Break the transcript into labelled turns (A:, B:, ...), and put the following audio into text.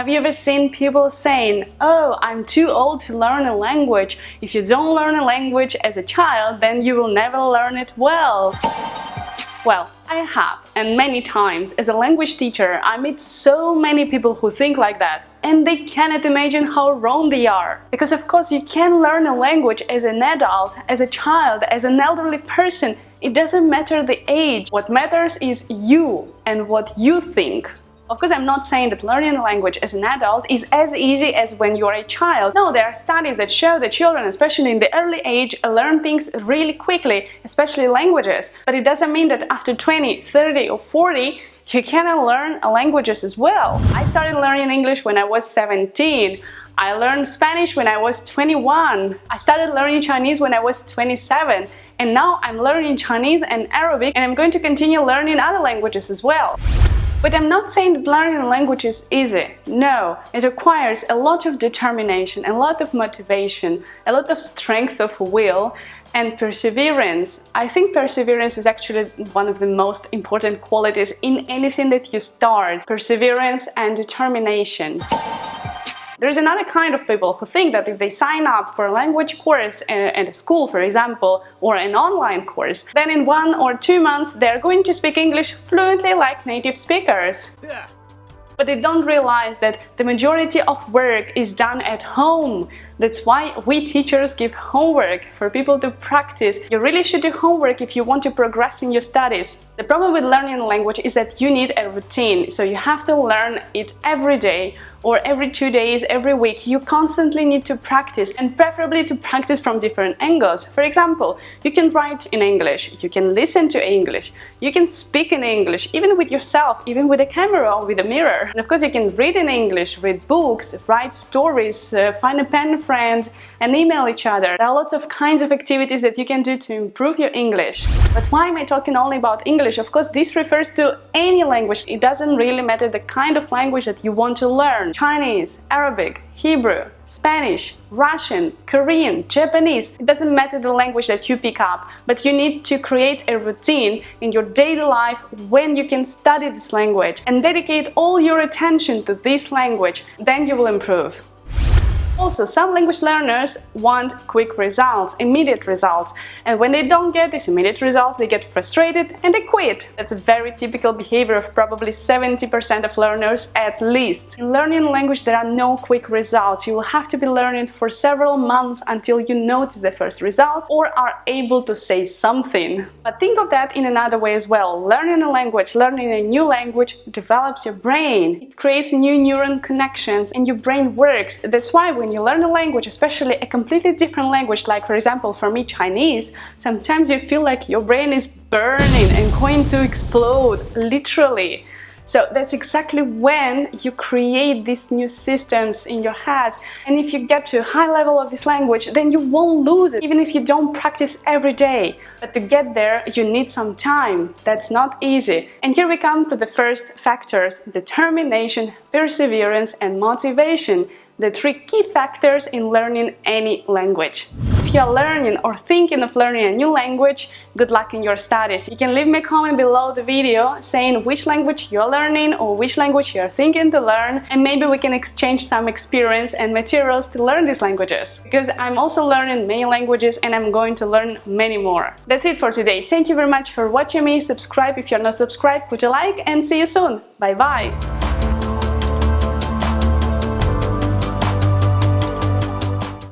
A: Have you ever seen people saying, "Oh, I'm too old to learn a language. If you don't learn a language as a child, then you will never learn it well"? Well, I have, and many times. As a language teacher, I meet so many people who think like that, and they cannot imagine how wrong they are. Because of course you can learn a language as an adult, as a child, as an elderly person. It doesn't matter the age. What matters is you and what you think. Of course, I'm not saying that learning a language as an adult is as easy as when you're a child. No, there are studies that show that children, especially in the early age, learn things really quickly, especially languages. But it doesn't mean that after 20, 30 or 40, you cannot learn languages as well. I started learning English when I was 17. I learned Spanish when I was 21. I started learning Chinese when I was 27. And now I'm learning Chinese and Arabic, and I'm going to continue learning other languages as well. But I'm not saying that learning a language is easy. No, it requires a lot of determination, a lot of motivation, a lot of strength of will and perseverance. I think perseverance is actually one of the most important qualities in anything that you start. Perseverance and determination. There's another kind of people who think that if they sign up for a language course at a school, for example, or an online course, then in 1 or 2 months they're going to speak English fluently like native speakers. Yeah. But they don't realize that the majority of work is done at home. That's why we teachers give homework for people to practice. You really should do homework if you want to progress in your studies. The problem with learning a language is that you need a routine, so you have to learn it every day or every 2 days, every week. You constantly need to practice, and preferably to practice from different angles. For example, you can write in English, you can listen to English, you can speak in English, even with yourself, even with a camera or with a mirror. And of course you can read in English, read books, write stories, find a pen friend and email each other. There are lots of kinds of activities that you can do to improve your English. But why am I talking only about English? Of course, this refers to any language. It doesn't really matter the kind of language that you want to learn. Chinese, Arabic, Hebrew, Spanish, Russian, Korean, Japanese. It doesn't matter the language that you pick up, but you need to create a routine in your daily life when you can study this language and dedicate all your attention to this language. Then you will improve. Also, some language learners want quick results, immediate results, and when they don't get these immediate results, they get frustrated and they quit. That's a very typical behavior of probably 70% of learners at least. In learning a language, there are no quick results. You will have to be learning for several months until you notice the first results or are able to say something. But think of that in another way as well. Learning a language, learning a new language develops your brain. It creates new neuron connections and your brain works. That's why when you learn a language, especially a completely different language, like for example for me Chinese, sometimes you feel like your brain is burning and going to explode, literally. So that's exactly when you create these new systems in your head. And if you get to a high level of this language, then you won't lose it, even if you don't practice every day. But to get there, you need some time. That's not easy. And here we come to the first factors: determination, perseverance, and motivation. The 3 key factors in learning any language. If you are learning or thinking of learning a new language, good luck in your studies. You can leave me a comment below the video saying which language you're learning or which language you're thinking to learn, and maybe we can exchange some experience and materials to learn these languages. Because I'm also learning many languages and I'm going to learn many more. That's it for today. Thank you very much for watching me. Subscribe if you're not subscribed, put a like, and see you soon. Bye bye!